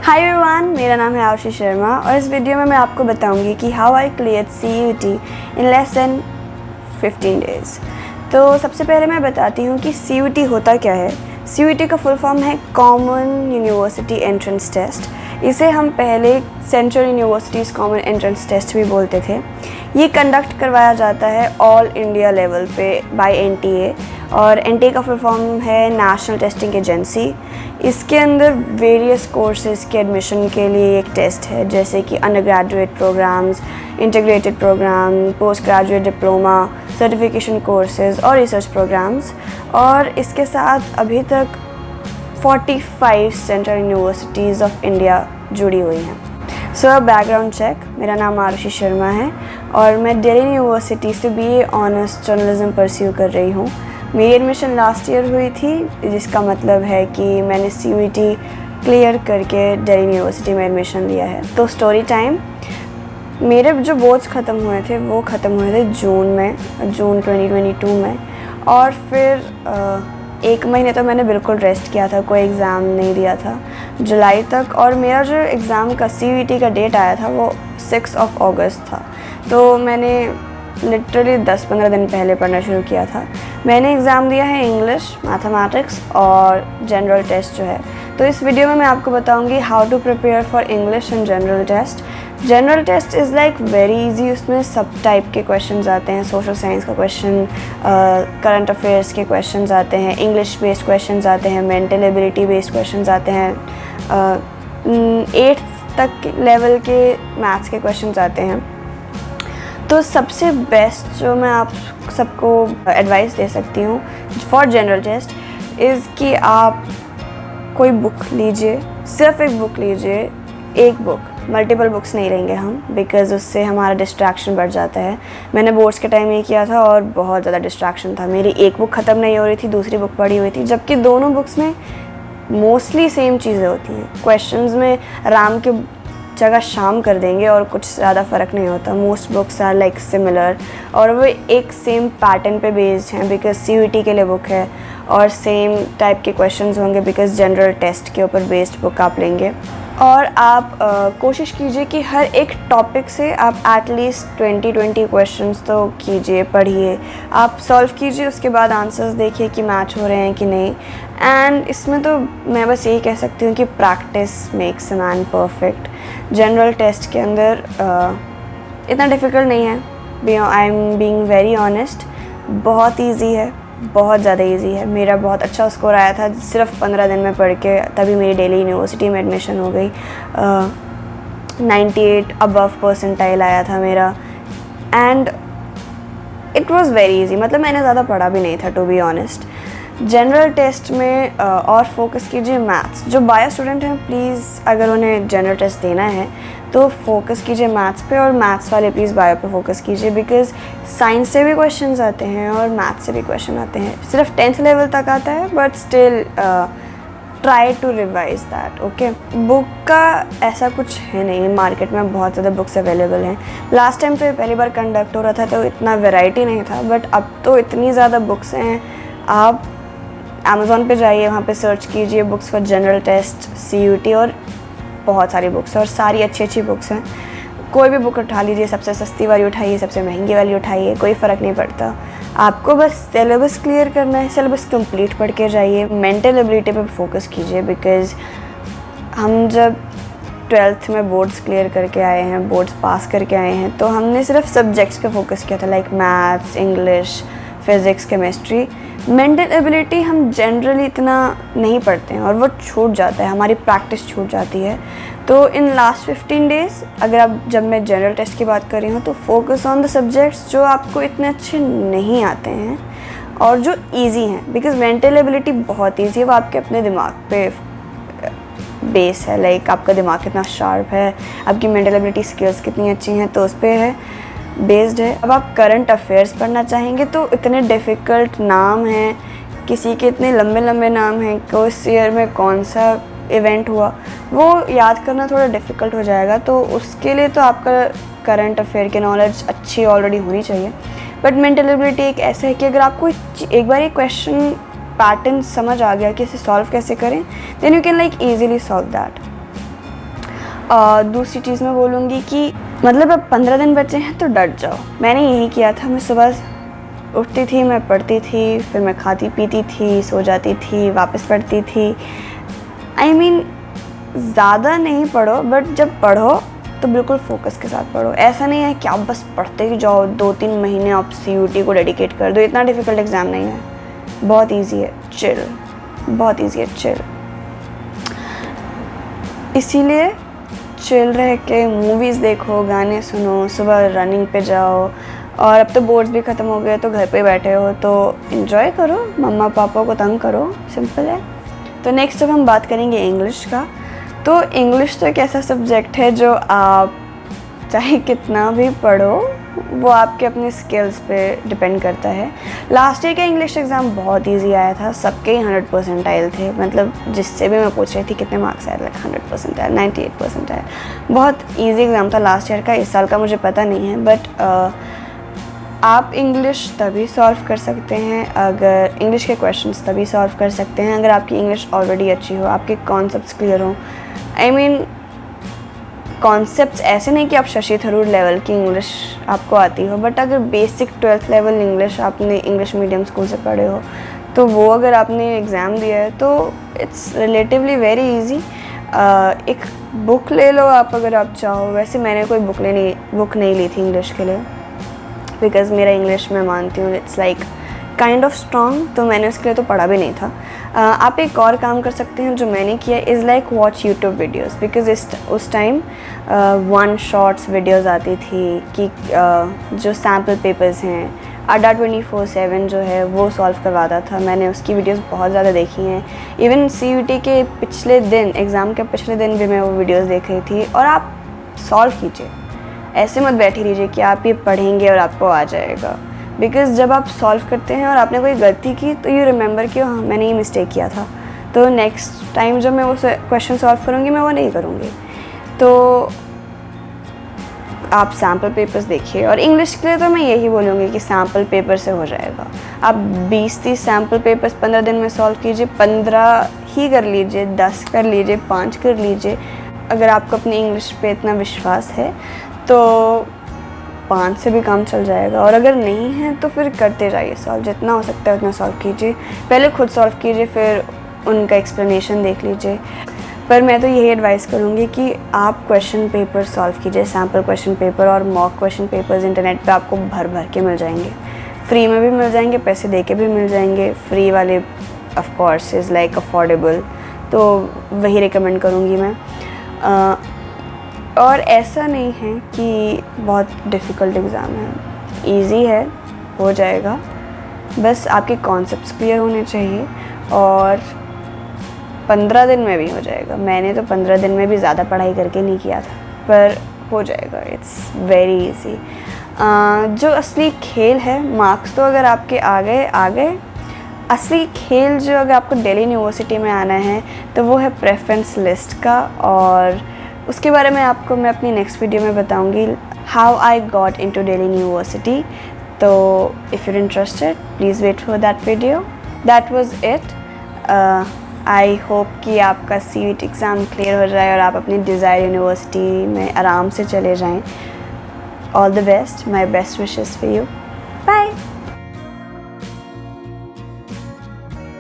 Hi everyone, मेरा नाम है आरुषि शर्मा और इस वीडियो में मैं आपको बताऊंगी कि how I clear CUET in less than 15 days. तो सबसे पहले मैं बताती हूँ कि CUET होता क्या है। CUET का फुल फॉर्म है कॉमन यूनिवर्सिटी एंट्रेंस टेस्ट। इसे हम पहले central universities common entrance test भी बोलते थे। ये कंडक्ट करवाया जाता है ऑल इंडिया लेवल पे बाय NTA, और NTA का फुल फॉर्म है नेशनल टेस्टिंग एजेंसी। इसके अंदर वेरियस कोर्सेज़ के एडमिशन के लिए एक टेस्ट है, जैसे कि under graduate programs, integrated program, post graduate diploma, certification courses और रिसर्च प्रोग्राम्स। और इसके साथ अभी तक 45 सेंट्रल यूनिवर्सिटीज़ ऑफ इंडिया जुड़ी हुई हैं। सो बैकग्राउंड चेक, मेरा नाम आरुषि शर्मा है और मैं दिल्ली यूनिवर्सिटी से BA ऑनर्स जर्नलिज्म परस्यू कर रही हूँ। मेरी एडमिशन लास्ट ईयर हुई थी, जिसका मतलब है कि मैंने CUET क्लियर करके दिल्ली यूनिवर्सिटी में एडमिशन लिया है। तो स्टोरी टाइम, मेरे जो बोर्ड्स ख़त्म हुए थे वो ख़त्म हुए थे जून 2022 में। और फिर 1 महीने तो मैंने बिल्कुल रेस्ट किया था, कोई एग्ज़ाम नहीं दिया था जुलाई तक। और मेरा जो एग्ज़ाम का CUET का डेट आया था वो 6 अगस्त था। तो मैंने लिटरली 10-15 दिन पहले पढ़ना शुरू किया था। मैंने एग्ज़ाम दिया है इंग्लिश, मैथमेटिक्स और जनरल टेस्ट जो है। तो इस वीडियो में मैं आपको बताऊंगी how to prepare for English and general test. General test is like very easy. उसमें सब टाइप के क्वेश्चंस आते हैं, सोशल साइंस का क्वेश्चन, करंट अफेयर्स के क्वेश्चंस आते हैं, इंग्लिश बेस्ड क्वेश्चंस आते हैं, मेंटल एबिलिटी बेस्ड क्वेश्चंस आते हैं, 8th तक लेवल के मैथ्स के क्वेश्चंस आते हैं। तो सबसे बेस्ट जो मैं आप सबको एडवाइस दे सकती हूँ फॉर जनरल टेस्ट इज़ कि आप कोई बुक लीजिए, सिर्फ एक बुक लीजिए, एक बुक, मल्टीपल बुक्स नहीं लेंगे हम, बिकॉज़ उससे हमारा डिस्ट्रैक्शन बढ़ जाता है। मैंने बोर्ड्स के टाइम ये किया था और बहुत ज़्यादा डिस्ट्रैक्शन था। मेरी एक बुक ख़त्म नहीं हो रही थी, दूसरी बुक पढ़ी हुई थी, जबकि दोनों बुक्स में मोस्टली सेम चीज़ें होती हैं। क्वेश्चंस में राम के जगह शाम कर देंगे और कुछ ज़्यादा फ़र्क नहीं होता। Most books are like similar और वो एक सेम पैटर्न पे बेस्ड हैं, बिकॉज CUET के लिए बुक है और सेम टाइप के क्वेश्चंस होंगे, बिकॉज जनरल टेस्ट के ऊपर बेस्ड बुक आप लेंगे। और आप कोशिश कीजिए कि हर एक टॉपिक से आप एटलीस्ट 20 क्वेश्चंस तो कीजिए, पढ़िए, आप सॉल्व कीजिए, उसके बाद आंसर्स देखिए कि मैच हो रहे हैं कि नहीं। एंड इसमें तो मैं बस यही कह सकती हूँ कि practice makes a man perfect. General test के अंदर इतना डिफ़िकल्ट नहीं है, I am being very honest, बहुत ईजी है, बहुत ज़्यादा इजी है। मेरा बहुत अच्छा स्कोर आया था सिर्फ 15 दिन में पढ़ के, तभी मेरी दिल्ली यूनिवर्सिटी में एडमिशन हो गई। 98 अबव परसेंटाइल आया था मेरा and it was very easy. मतलब मैंने ज़्यादा पढ़ा भी नहीं था, to be honest. General test में और फोकस कीजिए मैथ्स। जो बायो स्टूडेंट हैं, प्लीज़ अगर उन्हें जनरल टेस्ट देना है तो फोकस कीजिए मैथ्स पे, और मैथ्स वाले प्लीज़ बायो पे फोकस कीजिए, बिकॉज साइंस से भी क्वेश्चंस आते हैं और मैथ्स से भी क्वेश्चन आते हैं। सिर्फ 10th लेवल तक आता है, but still try to revise that. Okay, book का ऐसा कुछ है नहीं, मार्केट में बहुत ज़्यादा बुक्स अवेलेबल हैं। लास्ट टाइम तो ये पहली बार कंडक्ट हो रहा था तो इतना वेराइटी नहीं था, बट अब तो इतनी ज़्यादा बुक्स हैं। आप Amazon पे जाइए, वहाँ पे सर्च कीजिए books for general test CUET, और बहुत सारी बुक्स हैं और सारी अच्छी अच्छी बुक्स हैं। कोई भी बुक उठा लीजिए, सबसे सस्ती वाली उठाइए, सबसे महंगी वाली उठाइए, कोई फ़र्क नहीं पड़ता। आपको बस सिलेबस क्लियर करना है, सिलेबस कंप्लीट पढ़ के जाइए। मेंटल एबिलिटी पे फोकस कीजिए, बिकॉज़ हम जब 12th में बोर्ड्स क्लियर करके आए हैं, बोर्ड्स पास करके आए हैं, तो हमने सिर्फ सब्जेक्ट्स पे फोकस किया था, like maths, English, physics, chemistry. Mental ability हम जनरली इतना नहीं पढ़ते हैं और वो छूट जाता है, हमारी प्रैक्टिस छूट जाती है। तो इन लास्ट 15 डेज़, अगर आप, जब मैं जनरल टेस्ट की बात कर रही हूँ, तो फोकस ऑन द सब्जेक्ट्स जो आपको इतने अच्छे नहीं आते हैं और जो इजी हैं, बिकॉज मेंटल एबिलिटी बहुत इजी है, वो आपके अपने दिमाग पे बेस है। लाइक आपका दिमाग कितना शार्प है, आपकी मेंटल एबिलिटी स्किल्स कितनी अच्छी हैं, तो उस पर है बेस्ड है। अब आप करंट अफेयर्स पढ़ना चाहेंगे तो इतने डिफ़िकल्ट नाम हैं, किसी के इतने लंबे लंबे नाम हैं, कि उस ईयर में कौन सा इवेंट हुआ, वो याद करना थोड़ा डिफ़िकल्ट हो जाएगा। तो उसके लिए तो आपका करंट अफेयर की नॉलेज अच्छी ऑलरेडी होनी चाहिए। बट मेंटल एबिलिटी एक ऐसा है कि अगर आपको एक बार एक क्वेश्चन पैटर्न समझ आ गया कि इसे सॉल्व कैसे करें, then you can like easily solve that. दूसरी चीज़ मैं बोलूँगी कि मतलब अब 15 दिन बचे हैं तो डट जाओ। मैंने यही किया था। मैं सुबह उठती थी, मैं पढ़ती थी, फिर मैं खाती पीती थी, सो जाती थी, वापस पढ़ती थी। आई मीन ज़्यादा नहीं पढ़ो, बट जब पढ़ो तो बिल्कुल फोकस के साथ पढ़ो। ऐसा नहीं है कि आप बस पढ़ते ही जाओ, 2-3 महीने आप CUT को डेडिकेट कर दो। इतना डिफ़िकल्ट एग्ज़ाम नहीं है, बहुत ईजी है, चिल, बहुत ईजी है, चिल। इसीलिए चिल रह के मूवीज़ देखो, गाने सुनो, सुबह रनिंग पे जाओ, और अब तो बोर्ड्स भी ख़त्म हो गए तो घर पे बैठे हो तो इन्जॉय करो, मम्मा पापा को तंग करो, सिंपल है। तो नेक्स्ट अब हम बात करेंगे इंग्लिश का। तो इंग्लिश तो एक ऐसा सब्जेक्ट है जो आप चाहे कितना भी पढ़ो, वो आपके अपने स्किल्स पे डिपेंड करता है। लास्ट ईयर का इंग्लिश एग्ज़ाम बहुत इजी आया था, सबके ही 100% आए थे। मतलब जिससे भी मैं पूछ रही थी कितने मार्क्स आए, लाइक 100% आया, 98% आया। बहुत इजी एग्ज़ाम था लास्ट ईयर का। इस साल का मुझे पता नहीं है, बट आप इंग्लिश तभी सॉल्व कर सकते हैं अगर इंग्लिश के क्वेश्चंस तभी सॉल्व कर सकते हैं अगर आपकी इंग्लिश ऑलरेडी अच्छी हो, आपके कॉन्सेप्ट्स क्लियर हो। आई मीन कॉन्सेप्ट्स ऐसे नहीं कि आप शशि थरूर लेवल की इंग्लिश आपको आती हो, बट अगर बेसिक 12th लेवल इंग्लिश आपने इंग्लिश मीडियम स्कूल से पढ़े हो तो वो अगर आपने एग्ज़ाम दिया है तो इट्स रिलेटिवली वेरी इजी। एक बुक ले लो आप अगर आप चाहो। वैसे मैंने कोई बुक नहीं ली थी इंग्लिश के लिए, बिकॉज़ मेरा इंग्लिश मैं मानती हूँ it's like kind of strong, तो मैंने उसके लिए तो पढ़ा भी नहीं था। आप एक और काम कर सकते हैं जो मैंने किया, is like watch YouTube videos, because उस टाइम 1 शॉर्ट्स वीडियोज़ आती थी कि जो सैम्पल पेपर्स हैं, अड्डा 24/7 जो है वो सॉल्व करवाता था। मैंने उसकी वीडियोज़ बहुत ज़्यादा देखी हैं। इवन CUT के पिछले दिन, एग्ज़ाम के पिछले दिन भी मैं वो वीडियोज़ देख रही थी। और आप सॉल्व कीजिए, ऐसे मत बैठी रहिए कि आप ये पढ़ेंगे और आपको आ जाएगा, बिकॉज़ जब आप सॉल्व करते हैं और आपने कोई गलती की तो यू रिमेंबर कि हाँ मैंने ये मिस्टेक किया था, तो नेक्स्ट टाइम जब मैं वो क्वेश्चन सॉल्व करूँगी मैं वो नहीं करूँगी। तो आप सैम्पल पेपर्स देखिए। और इंग्लिश के लिए तो मैं यही बोलूँगी कि सैम्पल पेपर से हो जाएगा। आप 20-30 सैम्पल पेपर्स 15 दिन में सॉल्व कीजिए। 15 ही कर लीजिए, 10 कर लीजिए, 5 कर लीजिए। अगर आपको अपनी इंग्लिश पे इतना विश्वास है तो 5 से भी काम चल जाएगा। और अगर नहीं है तो फिर करते जाइए सॉल्व, जितना हो सकता है उतना सॉल्व कीजिए। पहले खुद सॉल्व कीजिए, फिर उनका एक्सप्लेनेशन देख लीजिए। पर मैं तो यही एडवाइस करूँगी कि आप क्वेश्चन पेपर सॉल्व कीजिए, सैम्पल क्वेश्चन पेपर और मॉक क्वेश्चन पेपर्स इंटरनेट पे आपको भर भर के मिल जाएंगे। फ्री में भी मिल जाएंगे, पैसे दे के भी मिल जाएंगे। फ्री वाले of course is like affordable, तो वही रिकमेंड करूँगी मैं। और ऐसा नहीं है कि बहुत डिफ़िकल्ट एग्ज़ाम है, इजी है, हो जाएगा। बस आपके कॉन्सेप्ट्स क्लियर होने चाहिए और 15 दिन में भी हो जाएगा। मैंने तो 15 दिन में भी ज़्यादा पढ़ाई करके नहीं किया था, पर हो जाएगा, इट्स वेरी इजी। जो असली खेल है, मार्क्स तो अगर आपके आ गए। असली खेल जो अगर आपको दिल्ली यूनिवर्सिटी में आना है तो वो है प्रेफरेंस लिस्ट का, और उसके बारे में आपको मैं अपनी नेक्स्ट वीडियो में बताऊंगी, how I got into Delhi university. तो if you're interested please wait for that video. That was it. I hope कि आपका CUT एग्ज़ाम क्लियर हो जाए और आप अपनी डिज़ायर यूनिवर्सिटी में आराम से चले जाएं। All the best, my best wishes for you.